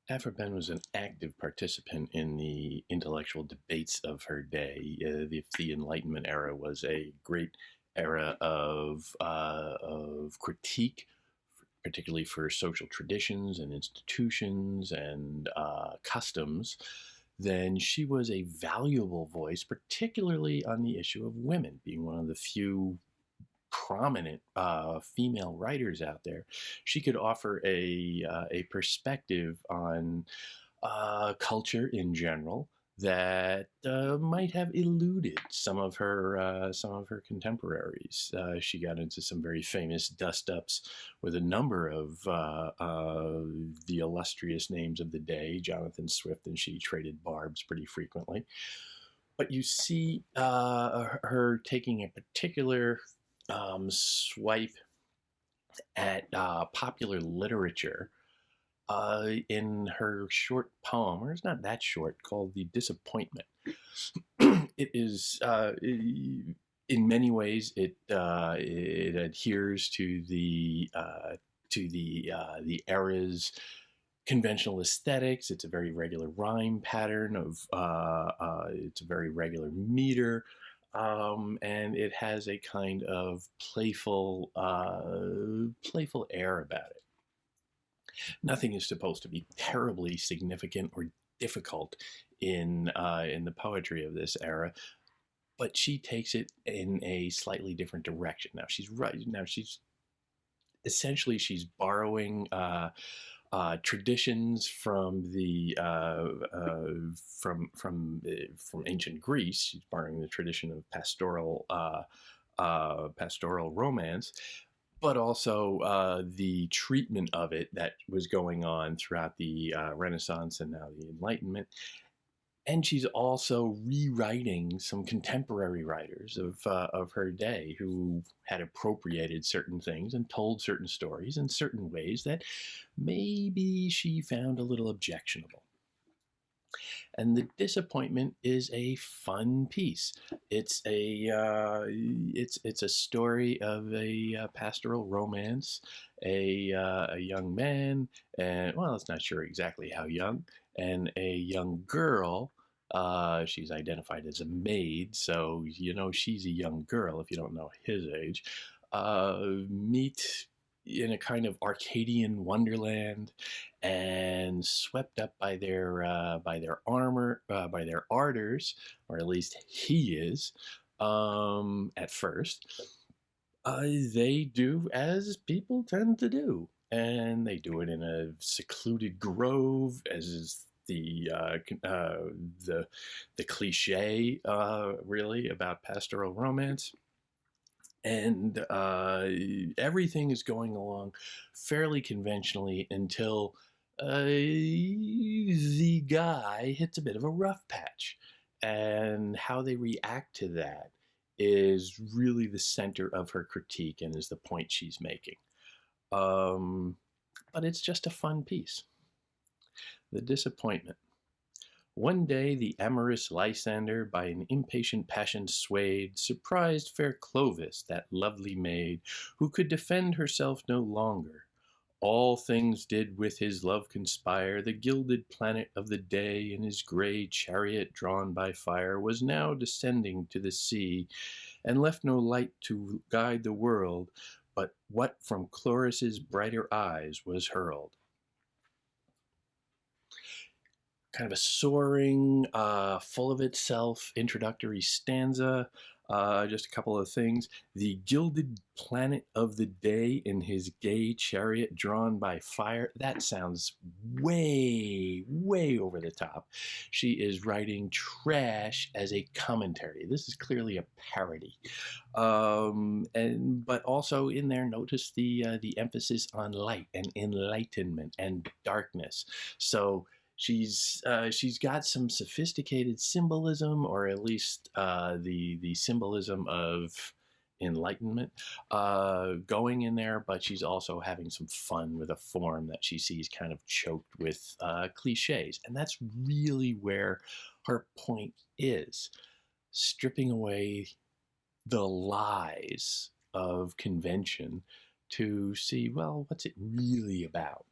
Aphra Behn was an active participant in the intellectual debates of her day. The Enlightenment era was a great era of critique, particularly for social traditions and institutions and customs. Then she was a valuable voice, particularly on the issue of women, being one of the few prominent female writers out there. She could offer a perspective on culture in general that might have eluded some of her contemporaries. She got into some very famous dust ups with a number of the illustrious names of the day. Jonathan Swift and she traded barbs pretty frequently. But you see her taking a particular swipe at popular literature in her short poem, or it's not that short, called "The Disappointment." It is, in many ways, it adheres to the era's conventional aesthetics. It's a very regular rhyme pattern it's a very regular meter. And it has a kind of playful air about it. Nothing is supposed to be terribly significant or difficult in the poetry of this era, but she takes it in a slightly different direction. Now she's right. Now she's borrowing traditions from the from ancient Greece. She's borrowing the tradition of pastoral romance, but also the treatment of it that was going on throughout the Renaissance and now the Enlightenment. And she's also rewriting some contemporary writers of her day who had appropriated certain things and told certain stories in certain ways that maybe she found a little objectionable. And The Disappointment is a fun piece. It's a story of a pastoral romance, a young man, and well, it's not sure exactly how young, and a young girl. She's identified as a maid, so you know she's a young girl if you don't know his age. Meet in a kind of Arcadian wonderland, and swept up by their armor, by their ardors, or at least he is. At first, they do as people tend to do, and they do it in a secluded grove, as is the the cliche really about pastoral romance. And everything is going along fairly conventionally until the guy hits a bit of a rough patch. And how they react to that is really the center of her critique and is the point she's making. Um, but it's just a fun piece. The Disappointment. One day the amorous Lysander, by an impatient passion swayed, surprised fair Clovis, that lovely maid, who could defend herself no longer. All things did with his love conspire. The gilded planet of the day, in his grey chariot drawn by fire, was now descending to the sea, and left no light to guide the world, but what from Cloris's brighter eyes was hurled. Kind of a soaring, full of itself introductory stanza. Just a couple of things. The gilded planet of the day in his gay chariot drawn by fire. That sounds way over the top. She is writing trash as a commentary. This is clearly a parody. But also in there, notice the emphasis on light and enlightenment and darkness. So she's got some sophisticated symbolism, or at least the symbolism of enlightenment going in there, but she's also having some fun with a form that she sees kind of choked with cliches, and that's really where her point is: stripping away the lies of convention to see, well, what's it really about.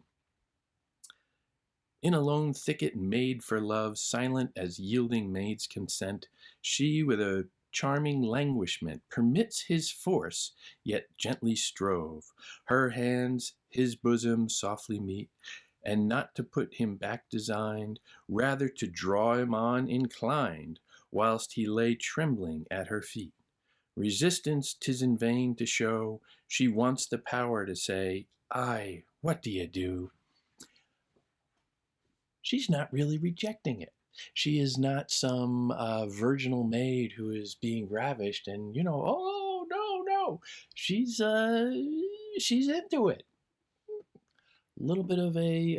In a lone thicket made for love, silent as yielding maids consent, she with a charming languishment permits his force, yet gently strove. Her hands his bosom softly meet, and not to put him back designed, rather to draw him on inclined, whilst he lay trembling at her feet. Resistance 'tis in vain to show, she wants the power to say, "Ay, what do you do?" She's not really rejecting it. She is not some virginal maid who is being ravished and, oh, no, no. She's into it. A little bit of a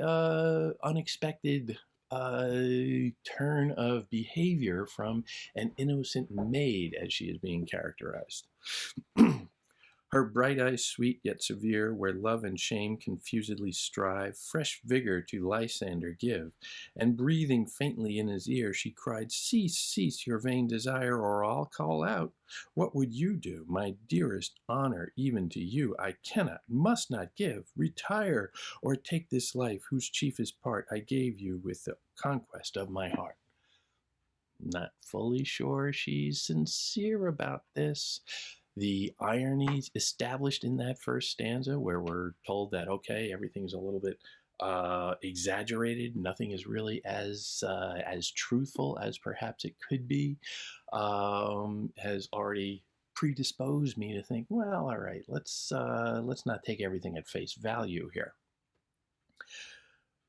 unexpected turn of behavior from an innocent maid as she is being characterized. Her bright eyes sweet yet severe, where love and shame confusedly strive, fresh vigor to Lysander give, and breathing faintly in his ear, she cried, "Cease, cease your vain desire, or I'll call out. What would you do? My dearest honor, even to you, I cannot, must not give. Retire, or take this life, whose chiefest part I gave you with the conquest of my heart." Not fully sure she's sincere about this. The ironies established in that first stanza, where we're told that, okay, everything's a little bit exaggerated, nothing is really as truthful as perhaps it could be, has already predisposed me to think, well, all right, let's not take everything at face value here.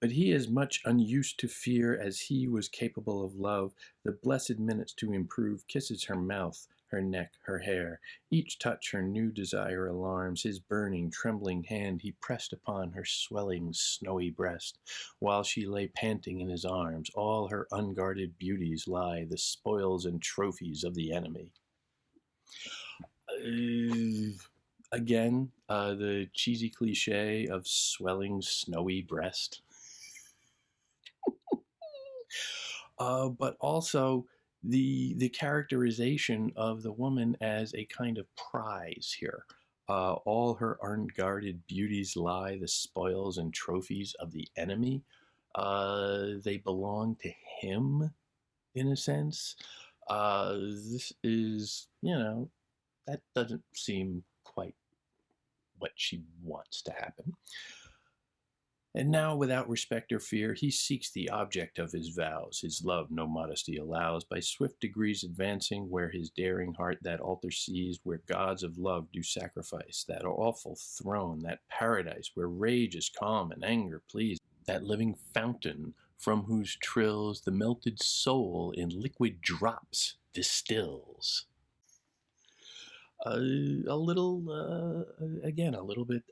But he as much unused to fear as he was capable of love, the blessed minutes to improve, kisses her mouth, her neck, her hair. Each touch her new desire alarms. His burning, trembling hand he pressed upon her swelling, snowy breast, while she lay panting in his arms. All her unguarded beauties lie, the spoils and trophies of the enemy. Again, the cheesy cliche of swelling, snowy breast. But also the characterization of the woman as a kind of prize here. All her unguarded beauties lie, the spoils and trophies of the enemy. They belong to him, in a sense. This is, that doesn't seem quite what she wants to happen. And now, without respect or fear, he seeks the object of his vows. His love no modesty allows, by swift degrees advancing, where his daring heart that altar sees, where gods of love do sacrifice, that awful throne, that paradise, where rage is calm and anger please, that living fountain from whose trills the melted soul in liquid drops distills. A little, again, a little bit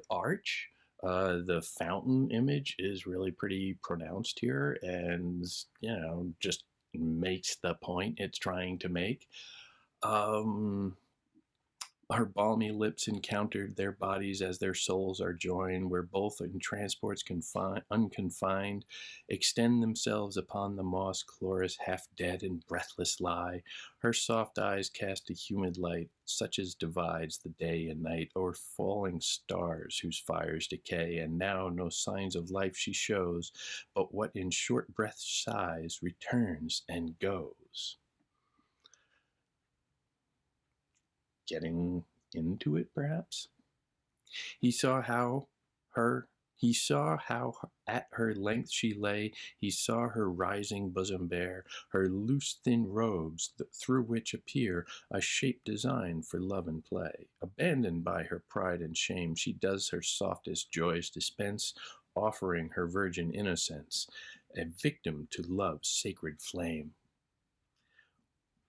arch. The fountain image is really pretty pronounced here, and just makes the point it's trying to make. Her balmy lips encountered their bodies as their souls are joined, where both in transports unconfined extend themselves upon the moss. Cloris, half dead and breathless, lie. Her soft eyes cast a humid light, such as divides the day and night, o'er falling stars whose fires decay. And now no signs of life she shows, but what in short breath sighs returns and goes. Getting into it, perhaps. He saw how at her length she lay. He saw her rising bosom bare, her loose thin robes, through which appear a shape designed for love and play. Abandoned by her pride and shame, she does her softest joys dispense, offering her virgin innocence, a victim to love's sacred flame.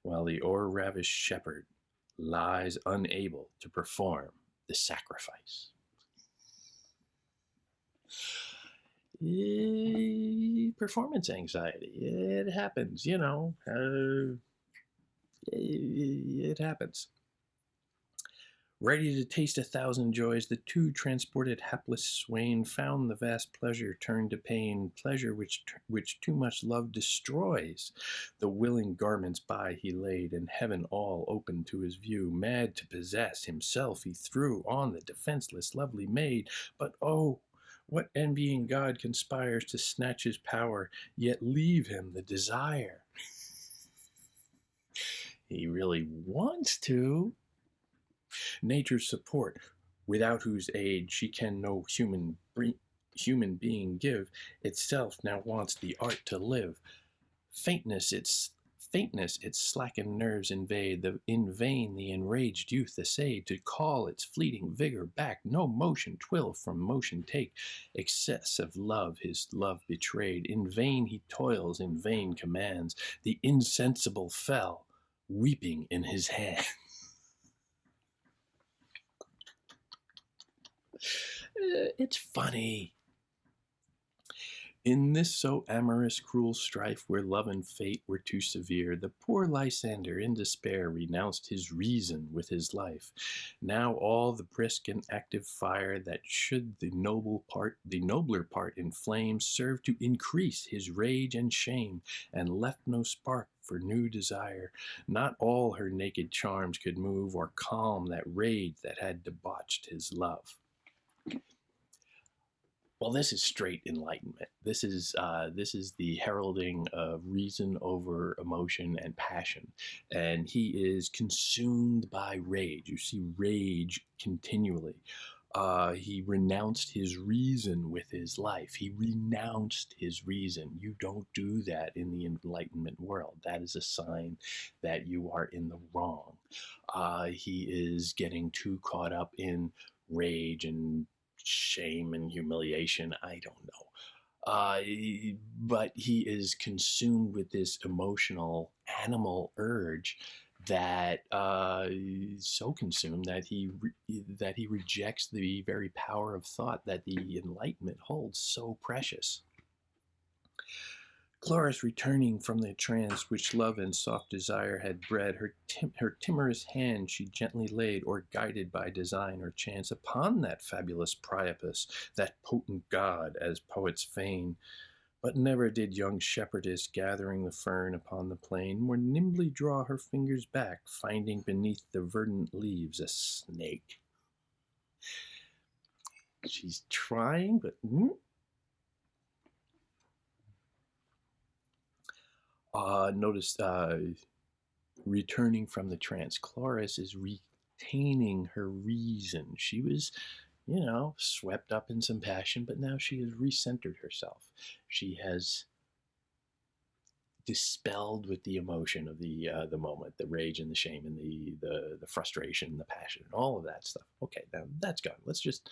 While the o'er-ravished shepherd lies unable to perform the sacrifice. Performance anxiety. It happens, it happens. Ready to taste 1,000 joys, the two transported hapless swain found the vast pleasure turned to pain, pleasure which too much love destroys. The willing garments by he laid, and heaven all open to his view. Mad to possess, himself he threw on the defenseless lovely maid. But oh, What envying god conspires to snatch his power, yet leave him the desire? He really wants to. Nature's support, without whose aid she can no human being give, itself now wants the art to live. Faintness its slackened nerves invade. In vain the enraged youth essayed to call its fleeting vigor back. No motion twill from motion take. Excess of love his love betrayed. In vain he toils, in vain commands. The insensible fell, weeping in his hand. It's funny. In this so amorous, cruel strife, where love and fate were too severe, the poor Lysander, in despair, renounced his reason with his life. Now all the brisk and active fire that should the nobler part inflame, served to increase his rage and shame, and left no spark for new desire. Not all her naked charms could move or calm that rage that had debauched his love. Well, this is straight enlightenment. This is the heralding of reason over emotion and passion, and he is consumed by rage. You see rage continually. He renounced his reason with his life. He renounced his reason. You don't do that in the Enlightenment world. That is a sign that you are in the wrong. He is getting too caught up in rage and shame and humiliation. I don't know. But he is consumed with this emotional animal urge that is so consumed that he rejects the very power of thought that the Enlightenment holds so precious. Cloris, returning from the trance which love and soft desire had bred, her timorous hand she gently laid, or guided by design or chance, upon that fabulous Priapus, that potent god, as poets feign. But never did young shepherdess, gathering the fern upon the plain, more nimbly draw her fingers back, finding beneath the verdant leaves a snake. She's trying, but notice, returning from the trance, Cloris is retaining her reason. She was, swept up in some passion, but now she has recentered herself. She has dispelled with the emotion of the moment, the rage and the shame and the frustration and the passion and all of that stuff. Okay, now that's gone. Let's just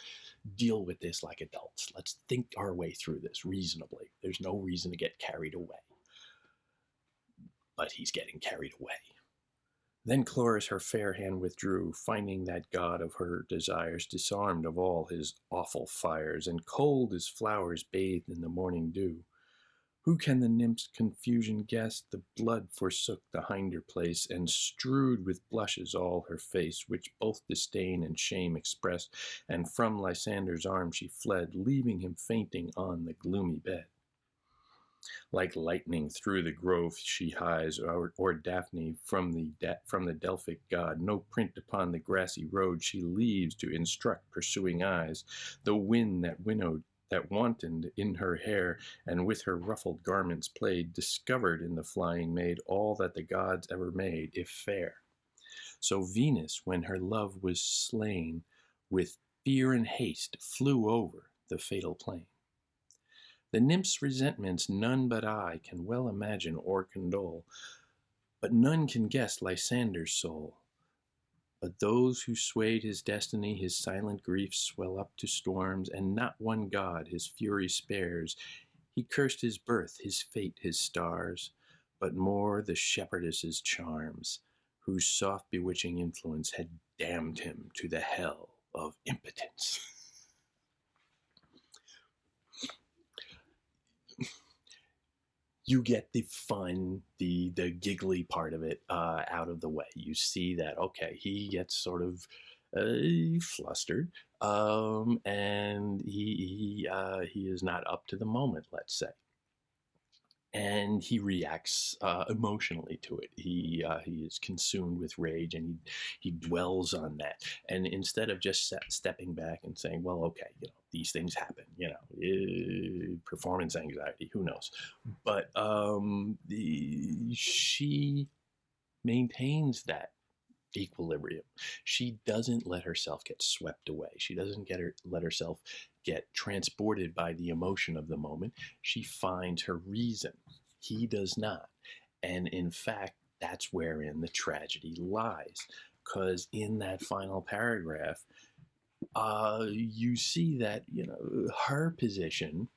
deal with this like adults. Let's think our way through this reasonably. There's no reason to get carried away. But he's getting carried away. Then Cloris her fair hand withdrew, finding that god of her desires disarmed of all his awful fires, and cold as flowers bathed in the morning dew. Who can the nymph's confusion guess? The blood forsook the hinder place, and strewed with blushes all her face, which both disdain and shame expressed, and from Lysander's arms she fled, leaving him fainting on the gloomy bed. Like lightning through the grove she hies, or Daphne from the Delphic god. No print upon the grassy road she leaves to instruct pursuing eyes. The wind that wantoned in her hair, and with her ruffled garments played, discovered in the flying maid all that the gods ever made, if fair. So Venus, when her love was slain, with fear and haste flew over the fatal plain. The nymph's resentments none but I can well imagine or condole, but none can guess Lysander's soul. But those who swayed his destiny, his silent griefs swell up to storms, and not one god his fury spares. He cursed his birth, his fate, his stars, but more the shepherdess's charms, whose soft bewitching influence had damned him to the hell of impotence. You get the fun, the giggly part of it out of the way. You see that, okay, he gets sort of flustered, and he is not up to the moment, let's say. and he reacts emotionally to it. He is consumed with rage, and he dwells on that. And instead of just stepping back and saying, "Well, okay, these things happen. Performance anxiety. Who knows?" But she maintains that equilibrium. She doesn't let herself get swept away. She doesn't let herself get transported by the emotion of the moment. She finds her reason. He does not. And in fact, that's wherein the tragedy lies. Because in that final paragraph, you see that, her position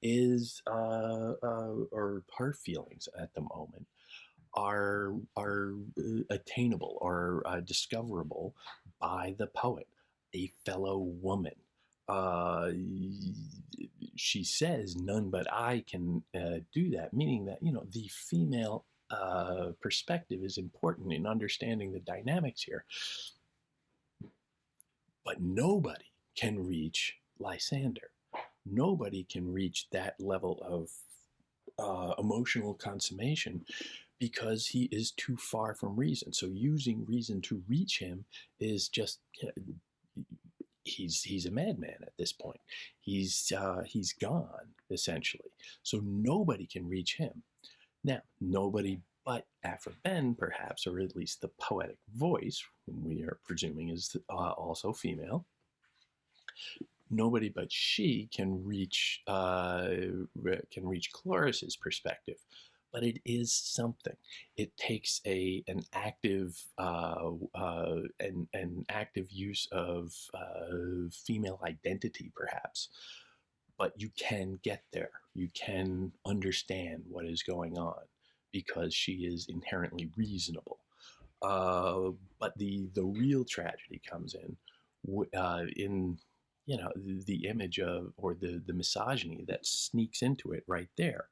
is, or her feelings at the moment are attainable or discoverable by the poet, a fellow woman. Uh, she says, "None but I can do that," meaning that the female perspective is important in understanding the dynamics here. But nobody can reach Lysander. Nobody can reach that level of emotional consummation because he is too far from reason. So using reason to reach him is just he's a madman at this point. He's gone essentially. So nobody can reach him. Now, nobody but Aphra Behn, perhaps, or at least the poetic voice, whom we are presuming is also female. Nobody but she can reach Cloris's perspective, but it is something. It takes an active an active use of female identity, perhaps. But you can get there. You can understand what is going on because she is inherently reasonable. But the real tragedy comes in the image of, or the misogyny that sneaks into it right there.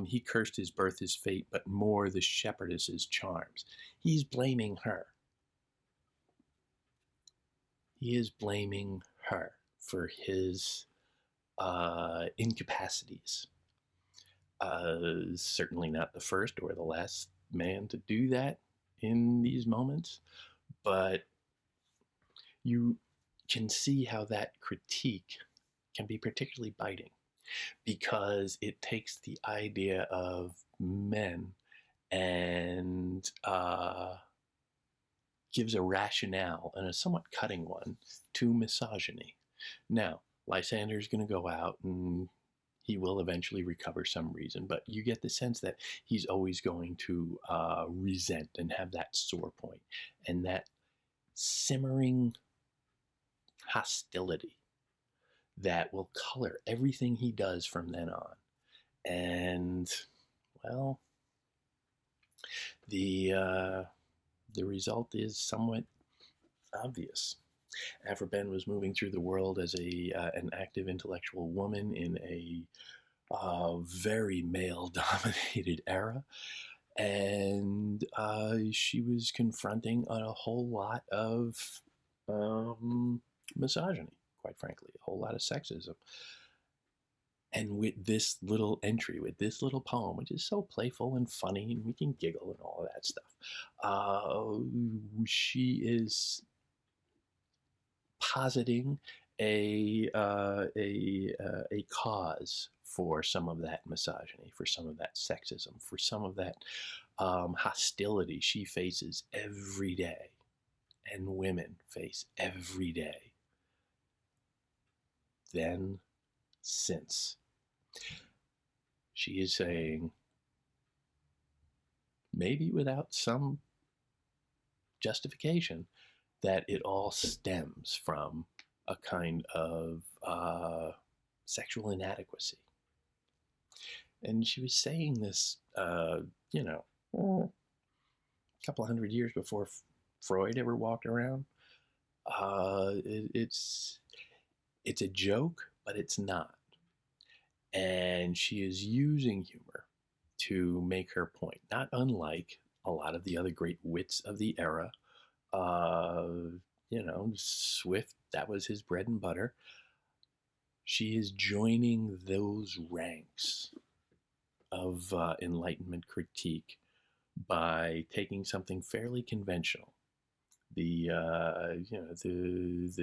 He cursed his birth, his fate, but more the shepherdess's charms. He's blaming her. He is blaming her for his incapacities. Certainly not the first or the last man to do that in these moments, but you can see how that critique can be particularly biting because it takes the idea of men and gives a rationale, and a somewhat cutting one, to misogyny. Now, Lysander's going to go out and he will eventually recover some reason, but you get the sense that he's always going to resent and have that sore point and that simmering hostility that will color everything he does from then on. And, well, the result is somewhat obvious. Aphra Behn was moving through the world as an active intellectual woman in a very male-dominated era, and she was confronting a whole lot of misogyny, quite frankly, a whole lot of sexism. And with this little entry, with this little poem, which is so playful and funny, and we can giggle and all of that stuff, she is positing a cause for some of that misogyny, for some of that sexism, for some of that hostility she faces every day, and women face every day. Then, since she is saying, maybe without some justification, that it all stems from a kind of sexual inadequacy. And she was saying this, a couple hundred years before Freud ever walked around. It's a joke, but it's not. And she is using humor to make her point, not unlike a lot of the other great wits of the era. Swift, that was his bread and butter. She is joining those ranks of Enlightenment critique by taking something fairly conventional, the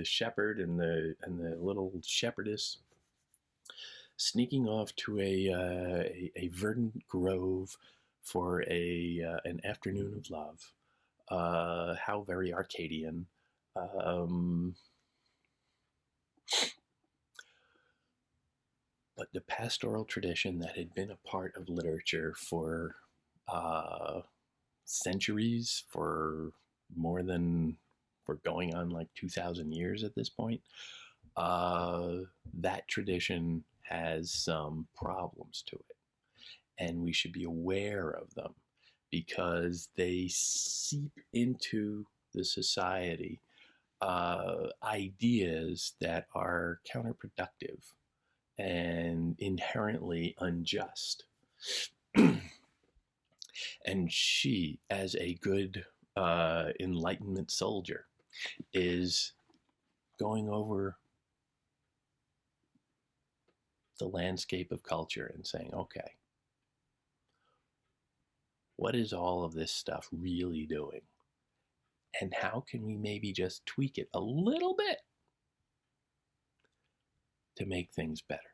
shepherd and the little shepherdess sneaking off to a verdant grove for an afternoon of love. How very Arcadian. Um, but the pastoral tradition that had been a part of literature for uh, centuries, for more than, for going on like 2,000 years at this point, that tradition has some problems to it. And we should be aware of them because they seep into the society ideas that are counterproductive and inherently unjust. And she, as a good Enlightenment soldier, is going over the landscape of culture and saying, okay, what is all of this stuff really doing? And how can we maybe just tweak it a little bit to make things better?